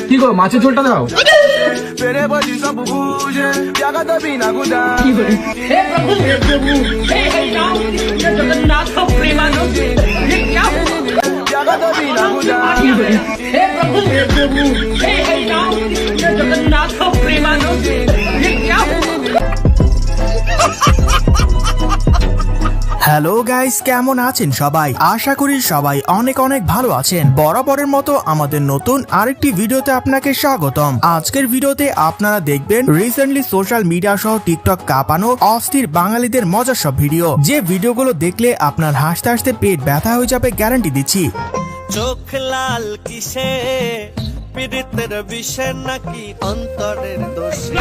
কি গো মাছের ঝোলটা দাও। কি করে? হে প্রভু হে প্রভু হে হরি রাম কৃষ্ণ জগন্নাথ প্রেমানন্দ ये क्या কি করে? হে প্রভু হে প্রভু হে হরি রাম কৃষ্ণ জগন্নাথ প্রেমানন্দ ये क्या হ্যালো গাইস, কেমন আছেন সবাই? আশা করি সবাই অনেক অনেক ভালো আছেন। বরাবরের মতো আমাদের নতুন আরেকটি ভিডিওতে আপনাকে স্বাগতম। আজকের ভিডিওতে আপনারা দেখবেন রিসেন্টলি সোশ্যাল মিডিয়া সহ টিকটক কাঁপানো অস্থির বাঙালিদের মজার সব ভিডিও, যে ভিডিওগুলো দেখলে আপনার হাসতে হাসতে পেট ব্যথা হয়ে যাবে, গ্যারান্টি দিচ্ছি। চোখ লাল কিসে পীড়িতের বিষে নাকি অন্তরের দোষে?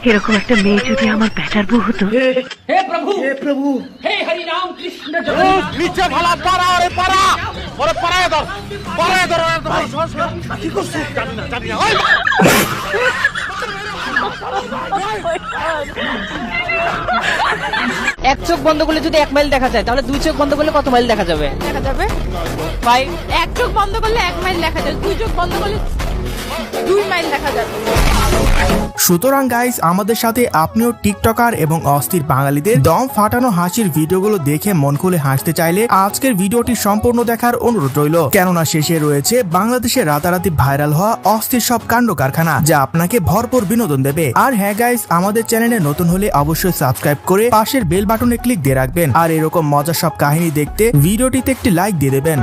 এরকম একটা মেয়ে যদি আমার বেটার বউ হতো। হে প্রভু হে প্রভু হে হরি রাম কৃষ্ণ জগন্নাথ নিচে ভালা পারা ওরে পারা ওরে পারায় ধর কি করছিস? জানি না ওই এক চোখ বন্ধ করলে যদি 1 মাইল দেখা যায়, তাহলে 2 চোখ বন্ধ করলে কত মাইল দেখা যাবে? দেখা যাবে ভাই এক চোখ বন্ধ করলে 1 মাইল দেখা যাবে, 2 চোখ বন্ধ করলে 2 মাইল দেখা যাবে। সুতরাং গাইস, আমাদের সাথে আপনিও টিকটকার এবং অস্থির বাঙালিদের দম ফাটানো হাসির ভিডিওগুলো দেখে মন খুলে হাসতে চাইলে আজকের ভিডিওটি সম্পূর্ণ দেখার অনুরোধ রইল, কেননা শেষে রয়েছে বাংলাদেশে রাতারাতি ভাইরাল হওয়া অস্থির সব কাণ্ড কারখানা, যা আপনাকে ভরপুর বিনোদন দেবে। আর হ্যাঁ গাইস, আমাদের চ্যানেলে নতুন হলে অবশ্যই সাবস্ক্রাইব করে পাশের বেল বাটনে ক্লিক দিয়ে রাখবেন। আর এরকম মজার সব কাহিনী দেখতে ভিডিওটিতে একটি লাইক দিয়ে দেবেন।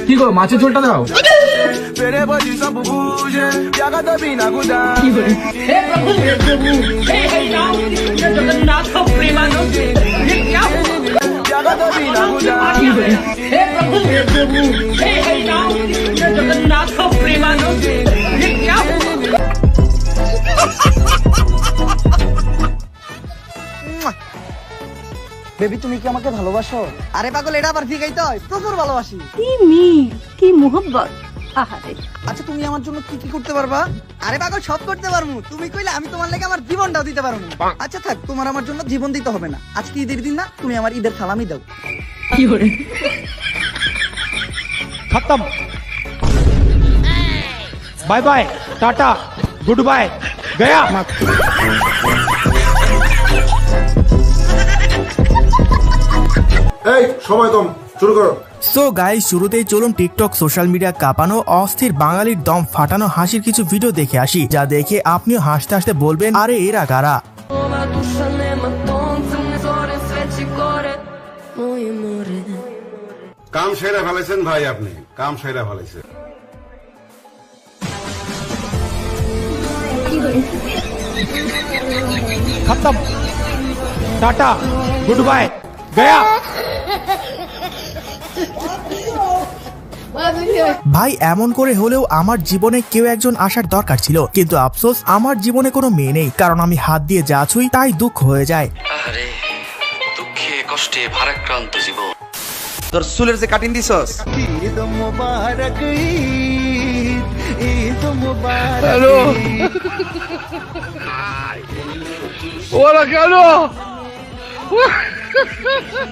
কি গো মাছের ঝোলটা দাও। কি করে? হে প্রভু হে প্রভু হে হরি রাম কৃষ্ণ জগন্নাথ প্রেমানন্দ ये क्या কি করে? হে প্রভু হে প্রভু হে হরি রাম কৃষ্ণ জগন্নাথ প্রেমানন্দ ये क्या বেবি, তুমি কি আমাকে ভালোবাসো? আরে পাগল, এটা আবার শিখাইতে হয়, প্রচুর ভালোবাসি। কি মিল, কি মোহব্বত। আহারে, আচ্ছা, তুমি আমার জন্য কি কি করতে পারবা? আরে পাগল, সব করতে পারবো। তুমি কইলে আমি তোমার লাগি আমার জীবনটাও দিতে পারবো। আচ্ছা থাক, তোমার আমার জন্য জীবন দিতে হবে না। আজকে ঈদের দিন না, তুমি আমার ঈদের সালামি দাও। কি করে? खत्म bye bye tata goodbye गया। এই সময় কম, শুরু করো। সো গাইস, শুরুতেই চলুন টিকটক সোশ্যাল মিডিয়া কাঁপানো অস্থির বাঙালির দম ফাটানো হাসির কিছু ভিডিও দেখে আসি, যা দেখে আপনিও হাসতে হাসতে বলবেন, আরে এরা কারা? কাম সেরা ফেলেছেন ভাই, আপনি কাম সেরা ফেলেছেন। खत्म टाटा गुड बाय गया। ভাই, এমন করে হলেও আমার জীবনে কেউ একজন আসার দরকার ছিল, কিন্তু আফসোস আমার জীবনে কোনো মেয়ে নেই, কারণ আমি হাত দিয়ে যা ছুঁই তাই দুঃখ হয়ে যায়। আরে দুঃখে কষ্টে ভারাক্রান্ত জীবন। তোর চুলের যে কাটিং দিছস, ঈদ মুবারক ঈদ মুবারক। হ্যালো ওরা কেন?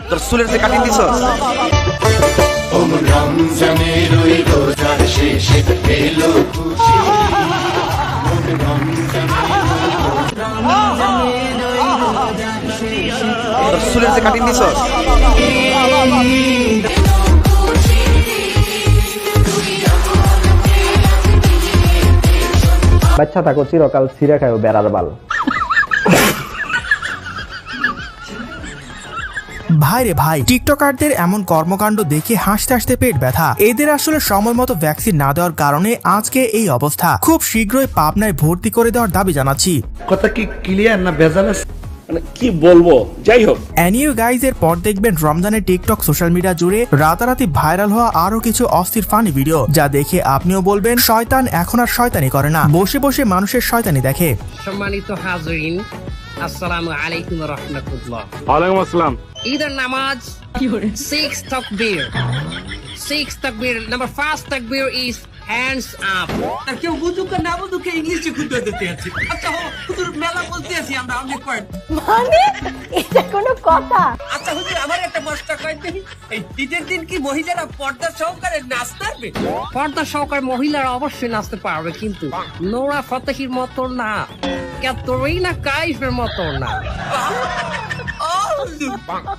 তোর চুলের যে কাটিং দিছস, রমজানের ওই রোজার শেষে এলো খুশি। তোর চুলের যে কাটিং দিছস, বাচ্চা থাকো চিরকাল ছিঁড়ে খায়ও বেড়ার বাল। ভাই রে ভাই, টিকটকারদের এমন কর্মকাণ্ড দেখে হাসতে হাসতে পেট ব্যথা। এদের আসলে সময় মতো ভ্যাকসিন না দেওয়ার কারণে আজকে এই অবস্থা। খুব শীঘ্রই পাবনায় ভর্তি করে দেওয়ার দাবি জানাচ্ছি। কথা কি ক্লিয়ার না ভেজাল আছে? কি বলবো, যাই হোক। এনিও গাইজ, এর পর দেখবেন রমজানের টিকটক সোশ্যাল মিডিয়া জুড়ে রাতারাতি ভাইরাল হওয়া আরো কিছু অস্থির ফানি ভিডিও, যা দেখে আপনিও বলবেন, শয়তান এখন আর শয়তানি করে না, বসে বসে মানুষের শয়তানি দেখে। সম্মানিত হাজিরিন, আসসালামু আলাইকুম ওয়া রাহমাতুল্লাহ। ওয়ালাইকুম আসসালাম। ঈদের নামাজ 6 তাকবীর 6 takbir. Number 1 takbir is hands up. আর কেউ বুঝুক আর না বুঝুক ইংলিশে খুঁজতে দিতে আছি। আচ্ছা হুজুর মেলা বলতে আছি আমরা অনেক কয়েক। মানে এটা কোনো কথা? আচ্ছা হুজুর আমার একটা প্রশ্ন কয়েক দিন এই ঈদের দিন কি মহিলারা পর্দা সহকারে নাচতে পারবে? পর্দা সহকারে মহিলারা অবশ্যই নাচতে পারবে, কিন্তু নোরা ফতেহির মতো না, ক্যাটরিনা কাইফের মতো না।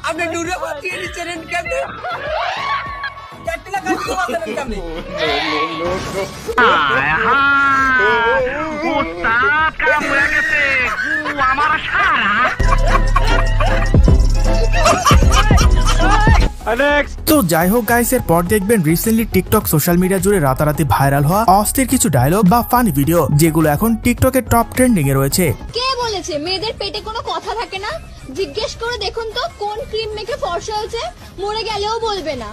আপনি নুরে বাতিয়ে নিচ্ছেন কেমনে? ক্যাটরিনা কাইফ বাজারেন কেমনে? উস্তাদ কাম হয়ে গেছে, আমার সারা। তো যাই হোক গাইস, এর পর দেখবেন রিসেন্টলি টিকটক সোশ্যাল মিডিয়া জুড়ে রাতারাতি ভাইরাল হওয়া অস্থির কিছু ডায়লগ বা ফানি ভিডিও, যেগুলো এখন টিকটকের টপ ট্রেন্ডিং এ রয়েছে। কে বলেছে মেয়েদের পেটে কোনো কথা থাকে না? জিজ্ঞেস করে দেখুন তো কোন ক্রিম মেখে ফর্সা হয়েছে, মরে গেলেও বলবে না।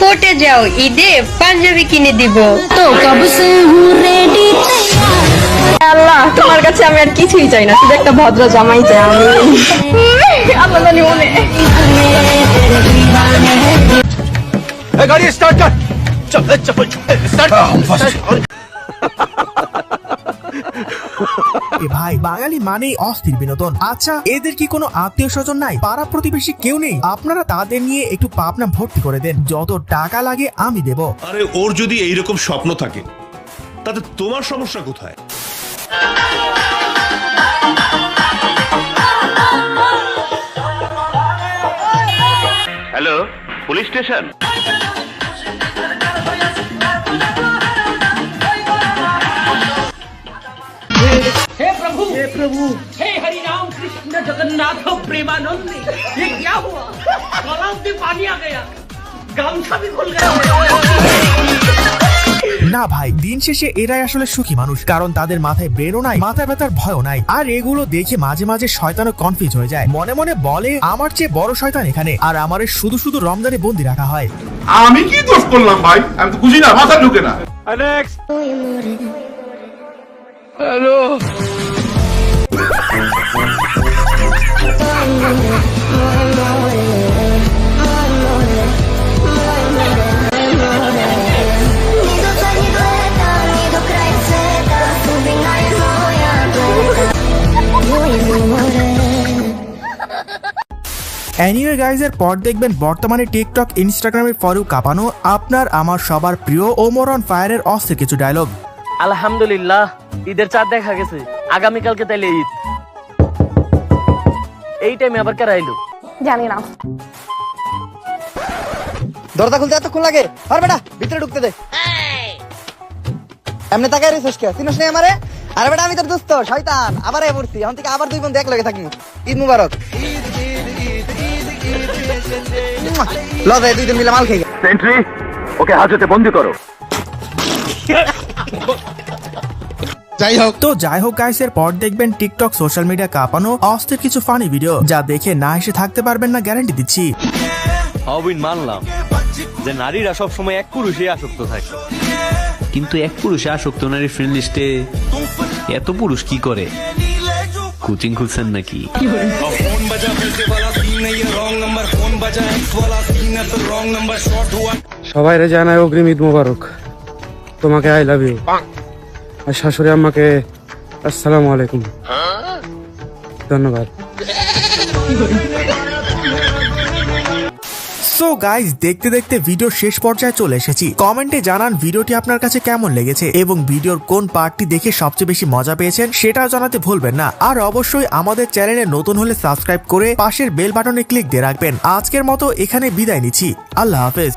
কোর্টে যাও, ঈদে পাঞ্জাবি কিনে দিব। তো কবে সে রেডি? আল্লাহ, তোমার কাছে আমি আর কিছুই চাই না, শুধু একটা ভদ্র জামাই চাই আমি। আল্লাহ জানি মনে। গাড়ি স্টার্ট কর, চল স্টার্ট কর। ভাই বাঙালি মানেই অস্থির বিনোদন। আচ্ছা এদের কি কোনো আত্মীয় স্বজন নাই, পাড়া প্রতিবেশী কেউ নেই? আপনারা তাদের নিয়ে একটু পাবনা ভর্তি করে দেন, যত টাকা লাগে আমি দেব। আরে ওর যদি এইরকম স্বপ্ন থাকে তাতে তোমার সমস্যা কোথায়? Hello, police station. हे प्रभु हे हरि राम कृष्ण जगन्नाथ प्रेमानंद, ये क्या हुआ? गलाव से पानी आ गया, गामछा भी खुल गया। না ভাই, দিন শেষে এরাই আসলে সুখী মানুষ, কারণ তাদের মাথায় ব্রেনও নাই, মাথা ব্যথার ভয়ও নাই। আর এগুলো দেখে মাঝে মাঝে শয়তানও কনফিউজ হয়ে যায়, মনে মনে বলে আমার চেয়ে বড় শয়তান এখানে, আর আমারে শুধু শুধু রমজানে বন্দি রাখা হয়। আমি কি দোষ করলাম ভাই? আমি তো বুঝি না, মাথা ঢুকে না। হ্যালো, এনিওয়ে গাইজ, এর পর দেখবেন বর্তমানে টিকটক ইনস্টাগ্রামের ফরু কাঁপানো আপনার আমার সবার প্রিয় ওমর অন ফায়ারের অস্থির কিছু ডায়লগ। আলহামদুলিল্লাহ, ঈদের চাঁদ দেখা গেছে, আগামীকালকে তাইলে ঈদ। এই টাইমে আবার কারা আইলো জানি না। দরজা খুলতে এতক্ষণ লাগে? আর বেটা ভিতরে ঢুকতে দে। এমনি তাকাই রেছিস কে? চিনিস না আমারে? আরে বেটা আমি তোর দোস্ত শয়তান, আবার এ পড়ছি। এখন থেকে আবার দুই বোন এক লগে থাকি। ঈদ মুবারক। লজায় দুইজন মিলে মাল খেয়ে। সেন্ট্রি, ওকে হাজতে বন্দি করো। যাই হোক গাইস, এর পর দেখবেন টিকটক সোশ্যাল মিডিয়া কাঁপানো অস্থির কিছু ফানি ভিডিও, যা দেখে না এসে থাকতে পারবেন না, গ্যারান্টি দিচ্ছি। মানলাম যে নারীরা সব সময় এক পুরুষে আসক্ত থাকে, কিন্তু এক পুরুষে আসক্ত নারীর ফ্রেন্ড লিস্টে এত পুরুষ কি করে? কোচিং খুলছেন নাকি? সবাই জানাই অগ্রিম ঈদ মোবারক। তোমাকে আই লাভ ইউ, আর শাশুড়ি আম্মাকে আসসালামু আলাইকুম। ধন্যবাদ। সো গাইস, দেখতে দেখতে ভিডিও শেষ পর্যায়ে চলে এসেছি। কমেন্টে জানান ভিডিওটি আপনার কাছে কেমন লেগেছে এবং ভিডিওর কোন পার্টটি দেখে সবচেয়ে বেশি মজা পেয়েছেন সেটাও জানাতে ভুলবেন না। আর অবশ্যই আমাদের চ্যানেলে নতুন হলে সাবস্ক্রাইব করে পাশের বেল বাটনে ক্লিক দিয়ে রাখবেন। আজকের মতো এখানে বিদায় নিচ্ছি, আল্লাহ হাফেজ।